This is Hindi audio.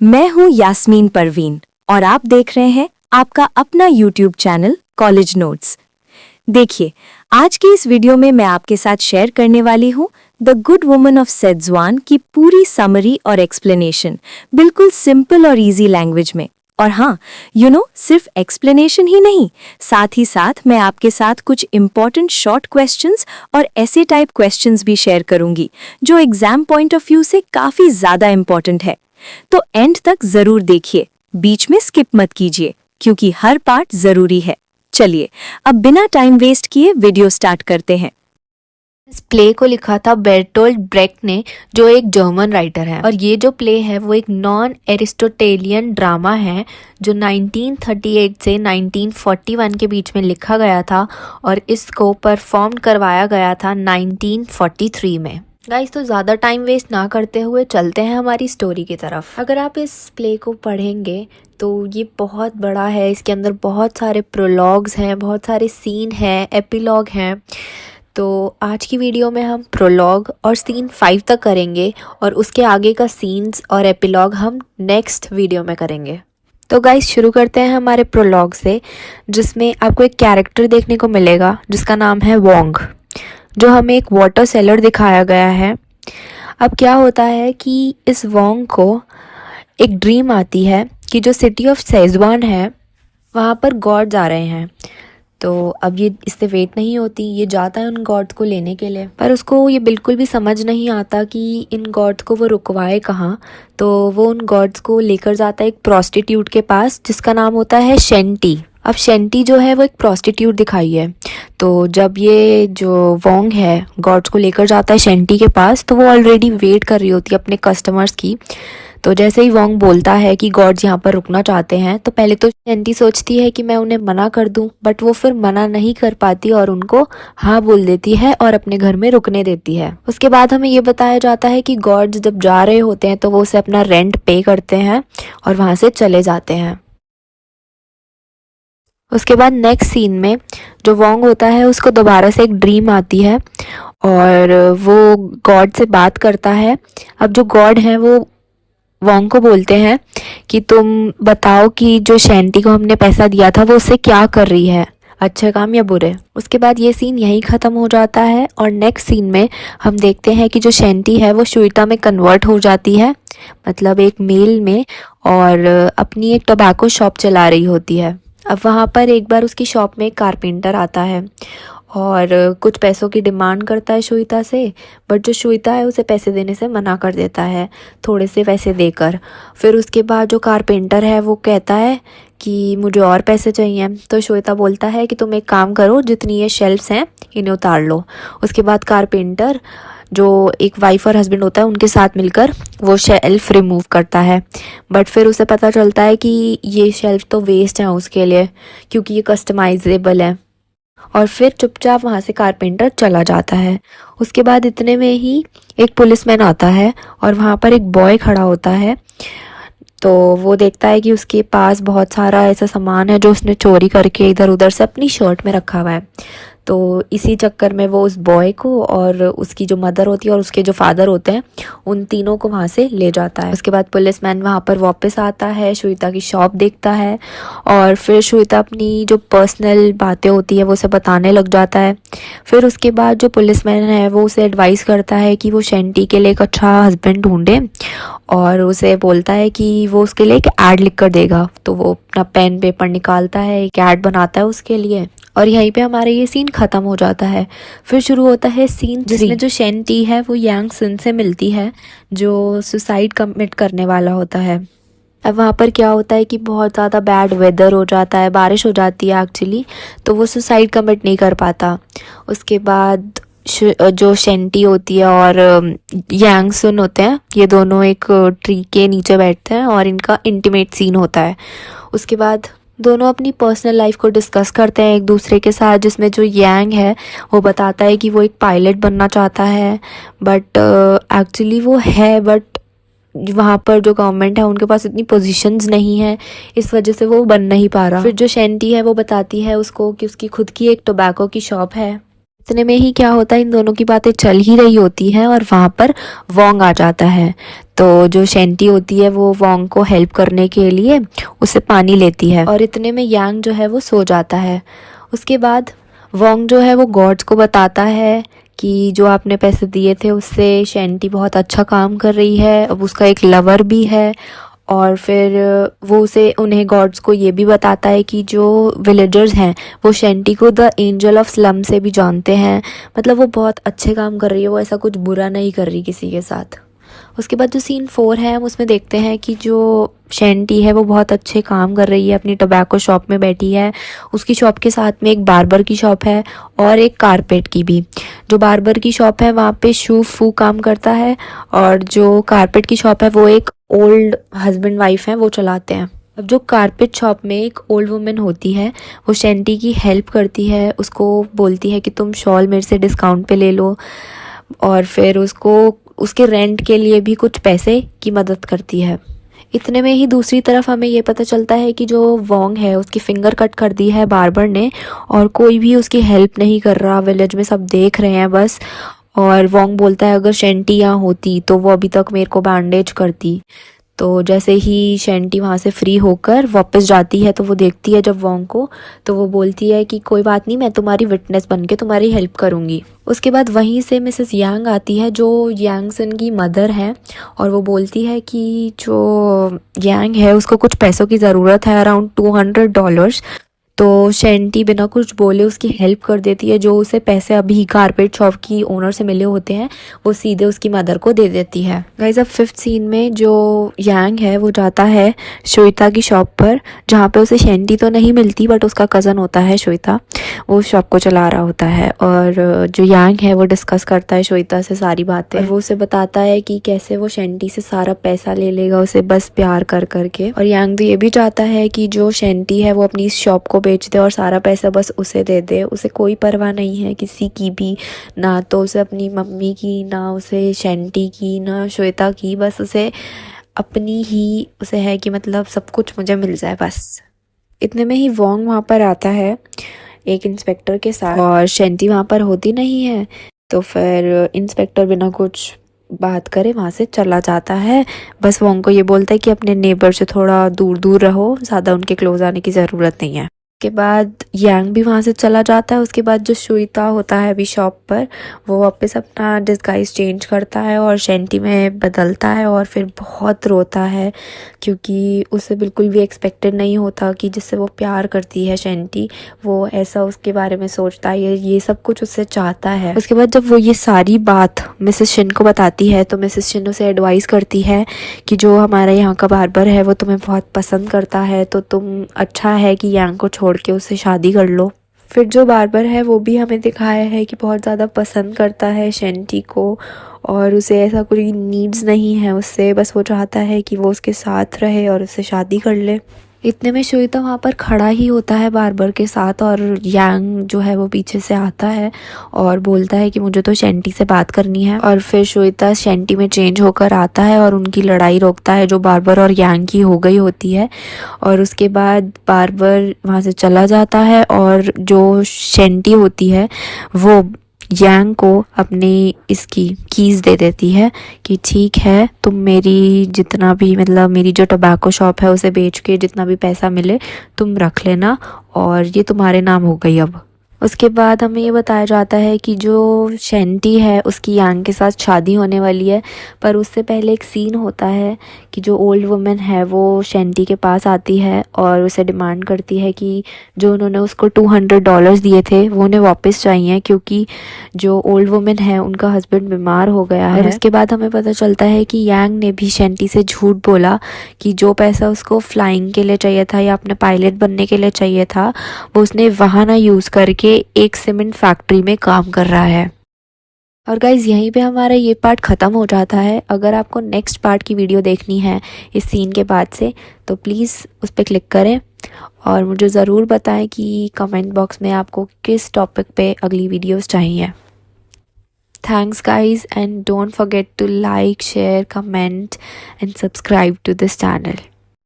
मैं हूं यास्मीन परवीन और आप देख रहे हैं आपका अपना यूट्यूब चैनल कॉलेज नोट्स। देखिए, आज की इस वीडियो में मैं आपके साथ शेयर करने वाली हूं the good woman of Schezwan की पूरी समरी और एक्सप्लेनेशन, बिल्कुल सिंपल और इजी लैंग्वेज में। और हाँ, सिर्फ एक्सप्लेनेशन ही नहीं, साथ ही साथ मैं आपके साथ कुछ इंपॉर्टेंट शॉर्ट क्वेश्चंस और ऐसे टाइप क्वेश्चंस भी शेयर करूंगी जो एग्जाम पॉइंट ऑफ व्यू से काफ़ी ज़्यादा इंपॉर्टेंट है। तो एंड तक जरूर देखिए, बीच में स्किप मत कीजिए क्योंकि हर पार्ट जरूरी है। चलिए अब बिना टाइम वेस्ट किए वीडियो स्टार्ट करते हैं। इस प्ले को लिखा था बेर्टोल्ट ब्रेक्ट ने, जो एक जर्मन राइटर है। और ये जो प्ले है वो एक नॉन एरिस्टोटेलियन ड्रामा है जो 1938 से 1941 के बीच में लिखा गया था और इसको परफॉर्म करवाया गया था 1943 में। गाइस, तो ज़्यादा टाइम वेस्ट ना करते हुए चलते हैं हमारी स्टोरी की तरफ। अगर आप इस प्ले को पढ़ेंगे तो ये बहुत बड़ा है, इसके अंदर बहुत सारे प्रोलॉग्स हैं, बहुत सारे सीन हैं, एपिलॉग हैं। तो आज की वीडियो में हम प्रोलॉग और सीन 5 तक करेंगे और उसके आगे का सीन्स और एपिलॉग हम नेक्स्ट वीडियो में करेंगे। तो गाइस, शुरू करते हैं हमारे प्रोलॉग से, जिसमें आपको एक कैरेक्टर देखने को मिलेगा जिसका नाम है वोंग, जो हमें एक वाटर सेलर दिखाया गया है। अब क्या होता है कि इस वोंग को एक ड्रीम आती है कि जो सिटी ऑफ सेज़वान है वहाँ पर गॉड्स आ रहे हैं। तो अब ये इससे वेट नहीं होती, ये जाता है उन गॉड्स को लेने के लिए, पर उसको ये बिल्कुल भी समझ नहीं आता कि इन गॉड्स को वो रुकवाए कहाँ। तो वो उन गॉड्स को लेकर जाता है एक प्रोस्टिट्यूट के पास जिसका नाम होता है शेंटी। अब शेंटी जो है वो एक प्रोस्टिट्यूट दिखाई है। तो जब ये जो वोंग है गॉड्स को लेकर जाता है शेंटी के पास, तो वो ऑलरेडी वेट कर रही होती है अपने कस्टमर्स की। तो जैसे ही वोंग बोलता है कि गॉड्स यहाँ पर रुकना चाहते हैं, तो पहले तो शेंटी सोचती है कि मैं उन्हें मना कर दूं, बट वो फिर मना नहीं कर पाती और उनको हाँ बोल देती है और अपने घर में रुकने देती है। उसके बाद हमें ये बताया जाता है कि गॉड्स जब जा रहे होते हैं तो वो उसे अपना रेंट पे करते हैं और वहाँ से चले जाते हैं। उसके बाद नेक्स्ट सीन में जो वोंग होता है उसको दोबारा से एक ड्रीम आती है और वो गॉड से बात करता है। अब जो गॉड हैं वो वोंग को बोलते हैं कि तुम बताओ कि जो शेंटी को हमने पैसा दिया था वो उससे क्या कर रही है, अच्छे काम या बुरे। उसके बाद ये सीन यहीं ख़त्म हो जाता है और नेक्स्ट सीन में हम देखते हैं कि जो शेंटी है वो शुइता में कन्वर्ट हो जाती है, मतलब एक मेल में, और अपनी एक टोबैको शॉप चला रही होती है। अब वहाँ पर एक बार उसकी शॉप में एक कारपेंटर आता है और कुछ पैसों की डिमांड करता है शुइता से, बट जो शुइता है उसे पैसे देने से मना कर देता है, थोड़े से पैसे देकर। फिर उसके बाद जो कारपेंटर है वो कहता है कि मुझे और पैसे चाहिए। तो श्वेता बोलता है कि तुम एक काम करो, जितनी ये शेल्फ्स हैं इन्हें उतार लो। उसके बाद कारपेंटर, जो एक वाइफ और हस्बैंड होता है, उनके साथ मिलकर वो शेल्फ रिमूव करता है। बट फिर उसे पता चलता है कि ये शेल्फ तो वेस्ट है उसके लिए, क्योंकि ये कस्टमाइजेबल है। और फिर चुपचाप वहाँ से कारपेंटर चला जाता है। उसके बाद इतने में ही एक पुलिसमैन आता है और वहाँ पर एक बॉय खड़ा होता है। तो वो देखता है कि उसके पास बहुत सारा ऐसा सामान है जो उसने चोरी करके इधर उधर से अपनी शर्ट में रखा हुआ है। तो इसी चक्कर में वो उस बॉय को और उसकी जो मदर होती है और उसके जो फादर होते हैं उन तीनों को वहाँ से ले जाता है। उसके बाद पुलिसमैन वहाँ पर वापस आता है, श्वेता की शॉप देखता है और फिर श्वेता अपनी जो पर्सनल बातें होती है वो उसे बताने लग जाता है। फिर उसके बाद जो पुलिसमैन है वो उसे एडवाइस करता है कि वो शेंटी के लिए एक अच्छा हस्बैंड ढूंढे और उसे बोलता है कि वो उसके लिए एक ऐड लिख कर देगा। तो वो अपना पेन पेपर निकालता है, एक ऐड बनाता है उसके लिए, और यहीं पे हमारा ये सीन ख़त्म हो जाता है। फिर शुरू होता है सीन जिसमें जो शेंटी है वो यांग सुन से मिलती है, जो सुसाइड कमिट करने वाला होता है। अब वहाँ पर क्या होता है कि बहुत ज़्यादा बैड वेदर हो जाता है, बारिश हो जाती है एक्चुअली, तो वो सुसाइड कमिट नहीं कर पाता। उसके बाद जो शेंटी होती है और यांग सुन होते हैं, ये दोनों एक ट्री के नीचे बैठते हैं और इनका इंटीमेट सीन होता है। उसके बाद दोनों अपनी पर्सनल लाइफ को डिस्कस करते हैं एक दूसरे के साथ, जिसमें जो यांग है वो बताता है कि वो एक पायलट बनना चाहता है, बट एक्चुअली वो है, बट वहाँ पर जो गवर्नमेंट है उनके पास इतनी पोजीशंस नहीं है, इस वजह से वो बन नहीं पा रहा। फिर जो शेंटी है वो बताती है उसको कि उसकी खुद की एक टोबैको की शॉप है। इतने में ही क्या होता है, इन दोनों की बातें चल ही रही होती हैं और वहाँ पर वोंग आ जाता है। तो जो शेंटी होती है वो वोंग को हेल्प करने के लिए उससे पानी लेती है और इतने में यांग जो है वो सो जाता है। उसके बाद वोंग जो है वो गॉड्स को बताता है कि जो आपने पैसे दिए थे उससे शेंटी बहुत अच्छा काम कर रही है, अब उसका एक लवर भी है। और फिर वो उन्हें गॉड्स को ये भी बताता है कि जो विलेजर्स हैं वो शेंटी को द एंजल ऑफ स्लम से भी जानते हैं, मतलब वो बहुत अच्छे काम कर रही है, वो ऐसा कुछ बुरा नहीं कर रही किसी के साथ। उसके बाद जो सीन 4 है हम उसमें देखते हैं कि जो शेंटी है वो बहुत अच्छे काम कर रही है, अपनी टोबैको शॉप में बैठी है। उसकी शॉप के साथ में एक बार्बर की शॉप है और एक कारपेट की भी। जो बार्बर की शॉप है वहाँ पे शू फू काम करता है और जो कारपेट की शॉप है वो एक ओल्ड हस्बैंड वाइफ है, वो चलाते हैं। अब जो कारपेट शॉप में एक ओल्ड वुमेन होती है वो शेंटी की हेल्प करती है, उसको बोलती है कि तुम शॉल मेरे से डिस्काउंट पे ले लो और फिर उसको उसके रेंट के लिए भी कुछ पैसे की मदद करती है। इतने में ही दूसरी तरफ हमें ये पता चलता है कि जो वोंग है उसकी फिंगर कट कर दी है बार्बर ने और कोई भी उसकी हेल्प नहीं कर रहा, विलेज में सब देख रहे हैं बस। और वोंग बोलता है अगर शेंटी यहाँ होती तो वो अभी तक मेरे को बैंडेज करती। तो जैसे ही शेंटी वहाँ से फ्री होकर वापस जाती है तो वो देखती है जब वोंग को, तो वो बोलती है कि कोई बात नहीं, मैं तुम्हारी विटनेस बन के तुम्हारी हेल्प करूँगी। उसके बाद वहीं से मिसेस यांग आती है जो यांगसन की मदर है और वो बोलती है कि जो यांग है उसको कुछ पैसों की ज़रूरत है, अराउंड $200। तो शेंटी बिना कुछ बोले उसकी हेल्प कर देती है, जो उसे पैसे अभी कारपेट शॉप की ओनर से मिले होते हैं वो सीधे उसकी मदर को दे देती है। गाइस अब 5th सीन में जो यांग है वो जाता है श्वेता की शॉप पर, जहाँ पे उसे शेंटी तो नहीं मिलती बट उसका कज़न होता है श्वेता, वो शॉप को चला रहा होता है। और जो यांग है वो डिस्कस करता है श्वेता से सारी बातें और वो उसे बताता है कि कैसे वो शेंटी से सारा पैसा ले लेगा उसे बस प्यार कर करके। और यांग तो ये भी चाहता है कि जो शेंटी है वो अपनी इस शॉप को बेच दे और सारा पैसा बस उसे दे दे, उसे कोई परवाह नहीं है किसी की भी, ना तो उसे अपनी मम्मी की, ना उसे शेंटी की, ना श्वेता की, बस उसे अपनी ही उसे है कि मतलब सब कुछ मुझे मिल जाए बस। इतने में ही वोंग वहाँ पर आता है एक इंस्पेक्टर के साथ और शेंटी वहाँ पर होती नहीं है, तो फिर इंस्पेक्टर बिना कुछ बात करे वहाँ से चला जाता है। बस वोंग को ये बोलता है कि अपने नेबर से थोड़ा दूर दूर रहो, ज़्यादा उनके क्लोज आने की ज़रूरत नहीं है। उसके बाद यांग भी वहाँ से चला जाता है। उसके बाद जो श्वेता होता है अभी शॉप पर, वो वापस अपना डिस्गाइज चेंज करता है और शेंटी में बदलता है और फिर बहुत रोता है क्योंकि उसे बिल्कुल भी एक्सपेक्टेड नहीं होता कि जिससे वो प्यार करती है शेंटी वो ऐसा उसके बारे में सोचता है, ये सब कुछ उससे चाहता है। उसके बाद जब वो ये सारी बात मिसेस शिन को बताती है तो मिसेस शिन उसे एडवाइस करती है कि जो हमारे यहाँ का बार्बर है वो तुम्हें बहुत पसंद करता है, तो तुम अच्छा है कि यांग को छोड़ के उससे शादी कर लो। फिर जो बार्बर है वो भी हमें दिखाया है कि बहुत ज़्यादा पसंद करता है शेंटी को और उसे ऐसा कोई नीड्स नहीं है उससे, बस वो चाहता है कि वो उसके साथ रहे और उससे शादी कर ले। इतने में श्वेता वहाँ पर खड़ा ही होता है बार्बर के साथ और यांग जो है वो पीछे से आता है और बोलता है कि मुझे तो शेंटी से बात करनी है। और फिर श्वेता शेंटी में चेंज होकर आता है और उनकी लड़ाई रोकता है जो बार्बर और यांग की हो गई होती है। और उसके बाद बार्बर वहाँ से चला जाता है और जो शेंटी होती है वो यांग को अपनी इसकी कीज़ दे देती है कि ठीक है तुम मेरी जितना भी मतलब मेरी जो टोबैको शॉप है उसे बेच के जितना भी पैसा मिले तुम रख लेना और ये तुम्हारे नाम हो गई अब। उसके बाद हमें ये बताया जाता है कि जो शेंटी है उसकी यांग के साथ शादी होने वाली है, पर उससे पहले एक सीन होता है कि जो ओल्ड वुमेन है वो शेंटी के पास आती है और उसे डिमांड करती है कि जो उन्होंने उसको $200 दिए थे वो उन्हें वापस चाहिए क्योंकि जो ओल्ड वुमेन है उनका हस्बैंड बीमार हो गया है। और उसके बाद हमें पता चलता है कि यांग ने भी शेंटी से झूठ बोला कि जो पैसा उसको फ्लाइंग के लिए चाहिए था या अपने पायलट बनने के लिए चाहिए था वो उसने वहाँ ना यूज़ करके एक सीमेंट फैक्ट्री में काम कर रहा है। और गाइज़ यहीं पे हमारा ये पार्ट ख़त्म हो जाता है। अगर आपको नेक्स्ट पार्ट की वीडियो देखनी है इस सीन के बाद से तो प्लीज़ उस पर क्लिक करें और मुझे ज़रूर बताएं कि कमेंट बॉक्स में आपको किस टॉपिक पे अगली वीडियोस चाहिए। Thanks guys and don't forget to like, share, comment and subscribe to this channel.